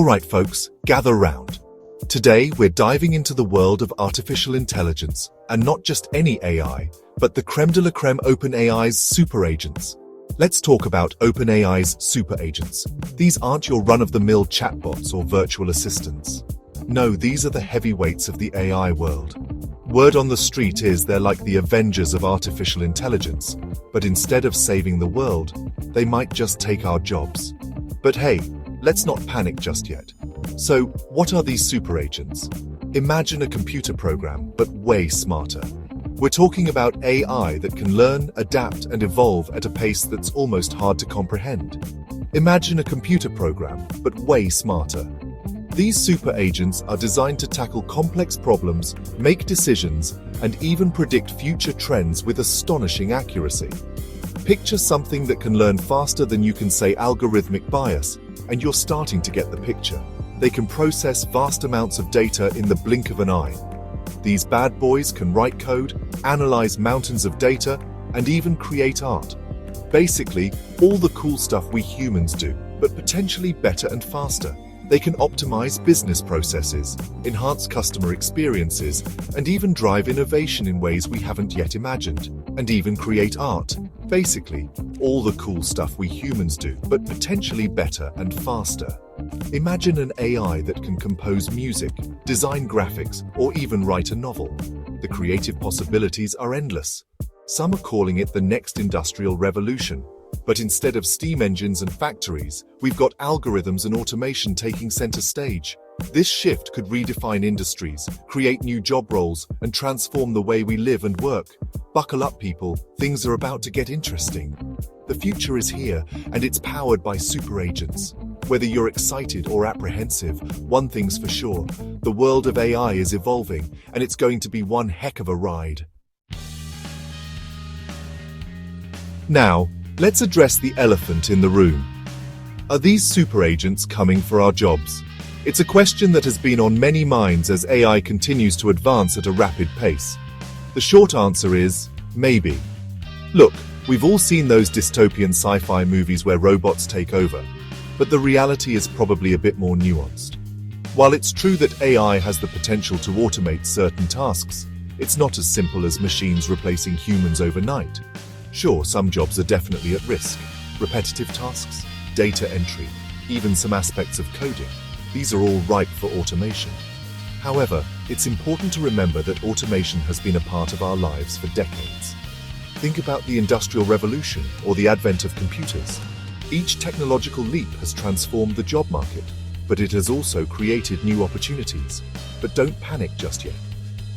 Alright folks, gather round. Today we're diving into the world of artificial intelligence, and not just any AI, but the creme de la creme OpenAI's super agents. Let's talk about OpenAI's super agents. These aren't your run-of-the-mill chatbots or virtual assistants. No, these are the heavyweights of the AI world. Word on the street is they're like the Avengers of artificial intelligence, but instead of saving the world, they might just take our jobs. But hey, let's not panic just yet. So, what are these super agents? Imagine a computer program, but way smarter. We're talking about AI that can learn, adapt, and evolve at a pace that's almost hard to comprehend. Imagine a computer program, but way smarter. These super agents are designed to tackle complex problems, make decisions, and even predict future trends with astonishing accuracy. Picture something that can learn faster than you can say algorithmic bias, and you're starting to get the picture. They can process vast amounts of data in the blink of an eye. These bad boys can write code, analyze mountains of data, and even create art. Basically, all the cool stuff we humans do, but potentially better and faster. They can optimize business processes, enhance customer experiences, and even drive innovation in ways we haven't yet imagined, and even create art. Basically, all the cool stuff we humans do, but potentially better and faster. Imagine an AI that can compose music, design graphics, or even write a novel. The creative possibilities are endless. Some are calling it the next industrial revolution. But instead of steam engines and factories, we've got algorithms and automation taking center stage. This shift could redefine industries, create new job roles, and transform the way we live and work. Buckle up, people. Things are about to get interesting. The future is here, and it's powered by super agents. Whether you're excited or apprehensive, one thing's for sure. The world of AI is evolving, and it's going to be one heck of a ride. Now, let's address the elephant in the room. Are these super agents coming for our jobs? It's a question that has been on many minds as AI continues to advance at a rapid pace. The short answer is, maybe. Look, we've all seen those dystopian sci-fi movies where robots take over, but the reality is probably a bit more nuanced. While it's true that AI has the potential to automate certain tasks, it's not as simple as machines replacing humans overnight. Sure, some jobs are definitely at risk. Repetitive tasks, data entry, even some aspects of coding. These are all ripe for automation. However, it's important to remember that automation has been a part of our lives for decades. Think about the Industrial Revolution or the advent of computers. Each technological leap has transformed the job market, but it has also created new opportunities. But don't panic just yet.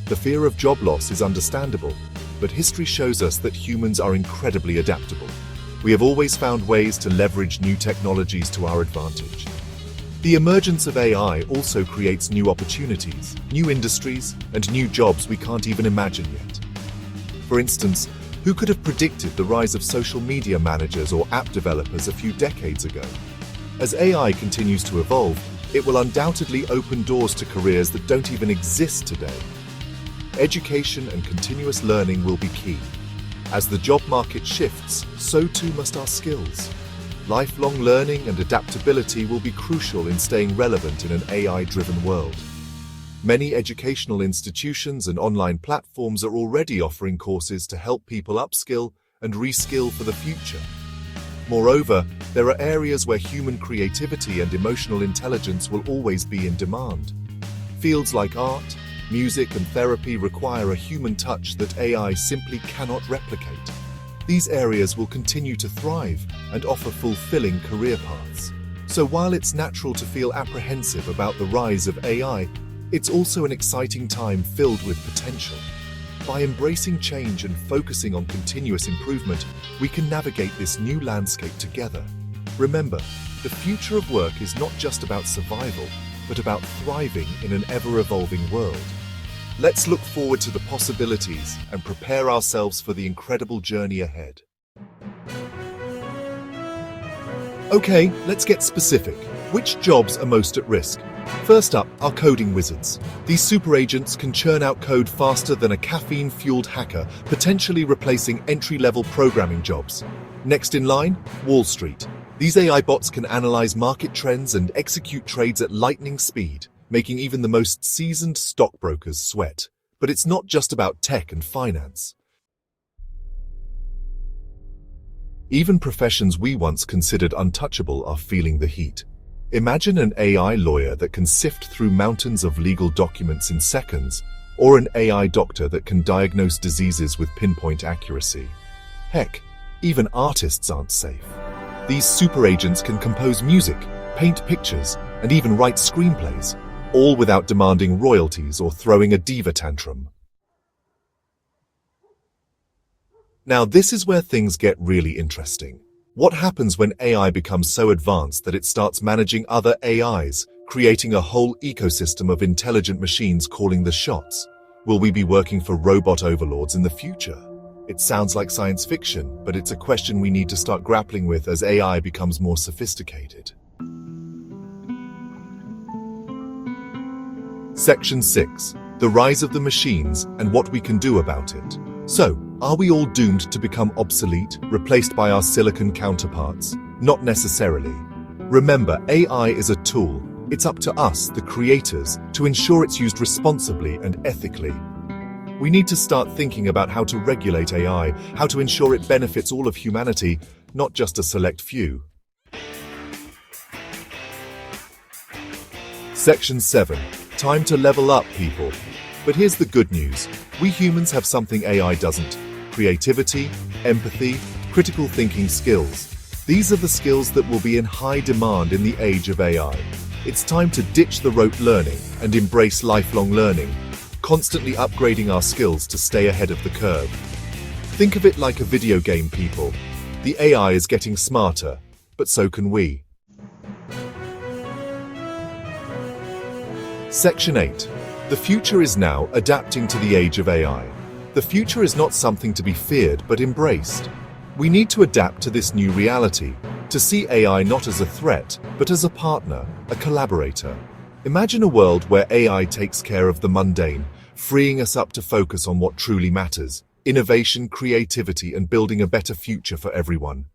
The fear of job loss is understandable, but history shows us that humans are incredibly adaptable. We have always found ways to leverage new technologies to our advantage. The emergence of AI also creates new opportunities, new industries, and new jobs we can't even imagine yet. For instance, who could have predicted the rise of social media managers or app developers a few decades ago? As AI continues to evolve, it will undoubtedly open doors to careers that don't even exist today. Education and continuous learning will be key. As the job market shifts, so too must our skills. Lifelong learning and adaptability will be crucial in staying relevant in an AI-driven world. Many educational institutions and online platforms are already offering courses to help people upskill and reskill for the future. Moreover, there are areas where human creativity and emotional intelligence will always be in demand. Fields like art, music, and therapy require a human touch that AI simply cannot replicate. These areas will continue to thrive and offer fulfilling career paths. So while it's natural to feel apprehensive about the rise of AI, it's also an exciting time filled with potential. By embracing change and focusing on continuous improvement, we can navigate this new landscape together. Remember, the future of work is not just about survival, but about thriving in an ever-evolving world. Let's look forward to the possibilities and prepare ourselves for the incredible journey ahead. Okay, let's get specific. Which jobs are most at risk? First up are coding wizards. These super agents can churn out code faster than a caffeine-fueled hacker, potentially replacing entry-level programming jobs. Next in line, Wall Street. These AI bots can analyze market trends and execute trades at lightning speed, making even the most seasoned stockbrokers sweat. But it's not just about tech and finance. Even professions we once considered untouchable are feeling the heat. Imagine an AI lawyer that can sift through mountains of legal documents in seconds, or an AI doctor that can diagnose diseases with pinpoint accuracy. Heck, even artists aren't safe. These super agents can compose music, paint pictures, and even write screenplays, all without demanding royalties or throwing a diva tantrum. Now, this is where things get really interesting. What happens when AI becomes so advanced that it starts managing other AIs, creating a whole ecosystem of intelligent machines calling the shots? Will we be working for robot overlords in the future? It sounds like science fiction, but it's a question we need to start grappling with as AI becomes more sophisticated. Section 6. The rise of the machines and what we can do about it. So, are we all doomed to become obsolete, replaced by our silicon counterparts? Not necessarily. Remember, AI is a tool. It's up to us, the creators, to ensure it's used responsibly and ethically. We need to start thinking about how to regulate AI, how to ensure it benefits all of humanity, not just a select few. Section 7. Time to level up, people. But here's the good news. We humans have something AI doesn't. Creativity, empathy, critical thinking skills. These are the skills that will be in high demand in the age of AI. It's time to ditch the rote learning and embrace lifelong learning, constantly upgrading our skills to stay ahead of the curve. Think of it like a video game, people. The AI is getting smarter, but so can we. Section 8. The future is now adapting to the age of AI. The future is not something to be feared but embraced. We need to adapt to this new reality, to see AI not as a threat, but as a partner, a collaborator. Imagine a world where AI takes care of the mundane, freeing us up to focus on what truly matters: innovation, creativity, and building a better future for everyone.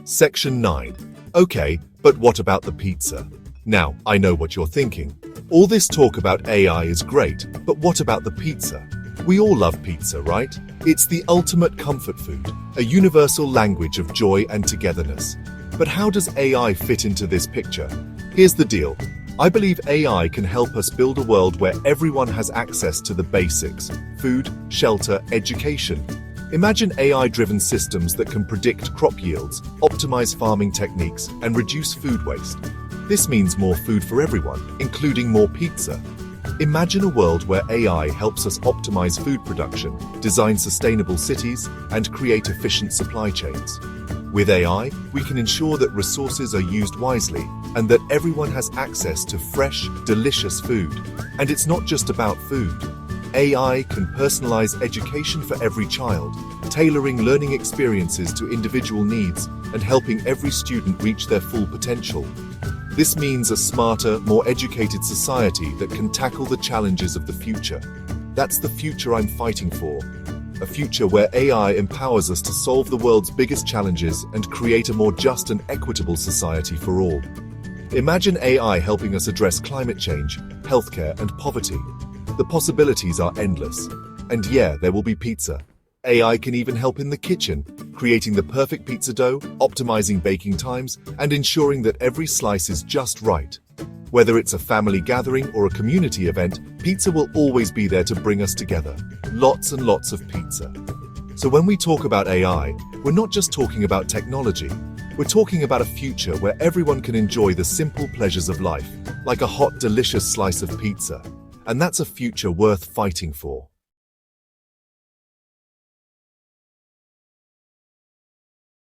Section 9. Okay, but what about the pizza? Now, I know what you're thinking. All this talk about AI is great, but what about the pizza? We all love pizza, right? It's the ultimate comfort food, a universal language of joy and togetherness. But how does AI fit into this picture? Here's the deal. I believe AI can help us build a world where everyone has access to the basics: food, shelter, education. Imagine AI-driven systems that can predict crop yields, optimize farming techniques, and reduce food waste. This means more food for everyone, including more pizza. Imagine a world where AI helps us optimize food production, design sustainable cities, and create efficient supply chains. With AI, we can ensure that resources are used wisely and that everyone has access to fresh, delicious food. And it's not just about food. AI can personalize education for every child, tailoring learning experiences to individual needs and helping every student reach their full potential. This means a smarter, more educated society that can tackle the challenges of the future. That's the future I'm fighting for. A future where AI empowers us to solve the world's biggest challenges and create a more just and equitable society for all. Imagine AI helping us address climate change, healthcare, and poverty. The possibilities are endless. And yeah, there will be pizza. AI can even help in the kitchen, creating the perfect pizza dough, optimizing baking times, and ensuring that every slice is just right. Whether it's a family gathering or a community event, pizza will always be there to bring us together. Lots and lots of pizza. So when we talk about AI, we're not just talking about technology. We're talking about a future where everyone can enjoy the simple pleasures of life, like a hot, delicious slice of pizza. And that's a future worth fighting for.